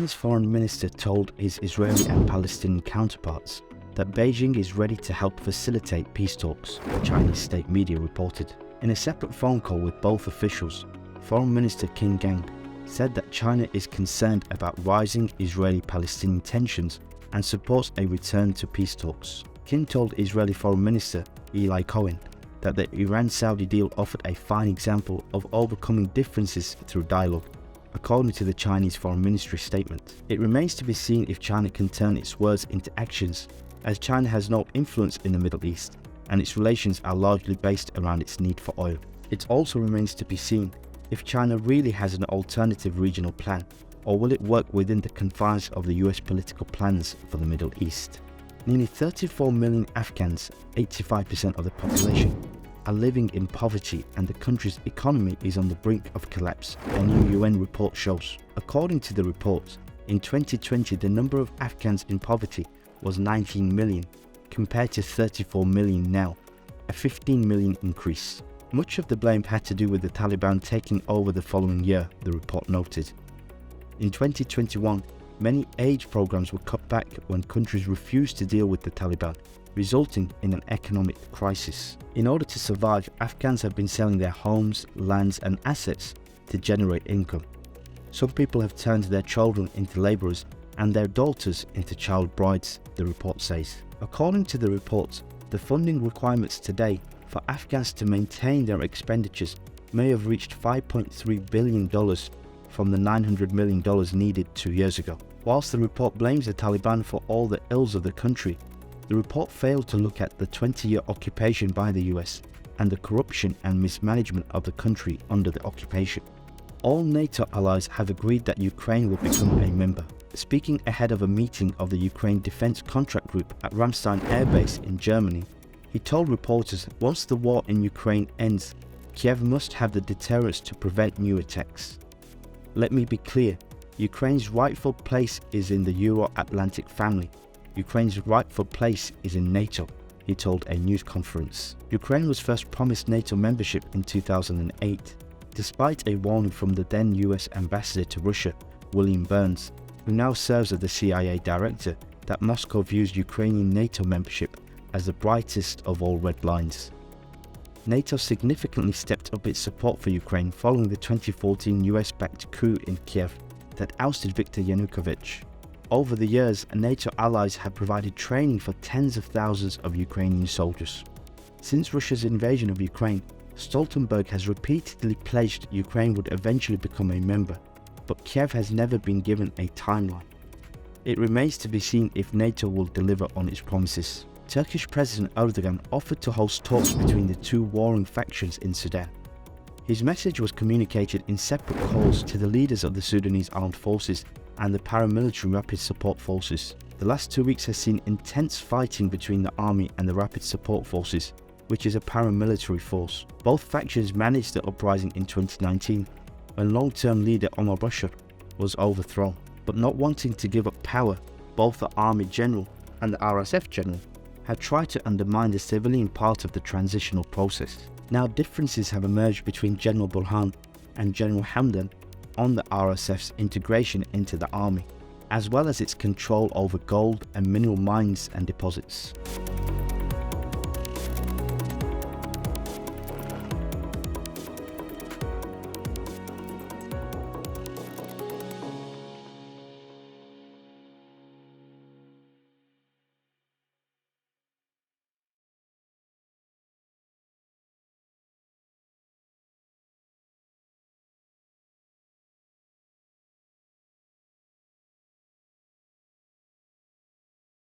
China's foreign minister told his Israeli and Palestinian counterparts that Beijing is ready to help facilitate peace talks, Chinese state media reported. In a separate phone call with both officials, Foreign Minister Qin Gang said that China is concerned about rising Israeli-Palestinian tensions and supports a return to peace talks. Qin told Israeli Foreign Minister Eli Cohen that the Iran-Saudi deal offered a fine example of overcoming differences through dialogue, according to the Chinese Foreign Ministry statement. It remains to be seen if China can turn its words into actions, as China has no influence in the Middle East, and its relations are largely based around its need for oil. It also remains to be seen if China really has an alternative regional plan, or will it work within the confines of the US political plans for the Middle East. Nearly 34 million Afghans, 85% of the population, are living in poverty, and the country's economy is on the brink of collapse, a new UN report shows. According to the report, in 2020 the number of Afghans in poverty was 19 million, compared to 34 million now, a 15 million increase. Much of the blame had to do with the Taliban taking over the following year, the report noted. In 2021, many aid programs were cut back when countries refused to deal with the Taliban, resulting in an economic crisis. In order to survive, Afghans have been selling their homes, lands and assets to generate income. Some people have turned their children into labourers and their daughters into child brides, the report says. According to the report, the funding requirements today for Afghans to maintain their expenditures may have reached $5.3 billion from the $900 million needed 2 years ago. Whilst the report blames the Taliban for all the ills of the country, the report failed to look at the 20-year occupation by the US and the corruption and mismanagement of the country under the occupation. All NATO allies have agreed that Ukraine will become a member. Speaking ahead of a meeting of the Ukraine Defense Contract Group at Ramstein Air Base in Germany, he told reporters once the war in Ukraine ends, Kiev must have the deterrence to prevent new attacks. Let me be clear, Ukraine's rightful place is in the Euro-Atlantic family. Ukraine's rightful place is in NATO, he told a news conference. Ukraine was first promised NATO membership in 2008, despite a warning from the then US ambassador to Russia, William Burns, who now serves as the CIA director, that Moscow views Ukrainian NATO membership as the brightest of all red lines. NATO significantly stepped up its support for Ukraine following the 2014 US-backed coup in Kiev that ousted Viktor Yanukovych. Over the years, NATO allies have provided training for tens of thousands of Ukrainian soldiers. Since Russia's invasion of Ukraine, Stoltenberg has repeatedly pledged Ukraine would eventually become a member, but Kiev has never been given a timeline. It remains to be seen if NATO will deliver on its promises. Turkish President Erdogan offered to host talks between the two warring factions in Sudan. His message was communicated in separate calls to the leaders of the Sudanese armed forces and the paramilitary rapid support forces. The last 2 weeks has seen intense fighting between the army and the rapid support forces, which is a paramilitary force. Both factions managed the uprising in 2019, when long-term leader Omar Bashir was overthrown. But not wanting to give up power, both the army general and the RSF general have tried to undermine the civilian part of the transitional process. Now differences have emerged between General Burhan and General Hamdan on the RSF's integration into the army, as well as its control over gold and mineral mines and deposits.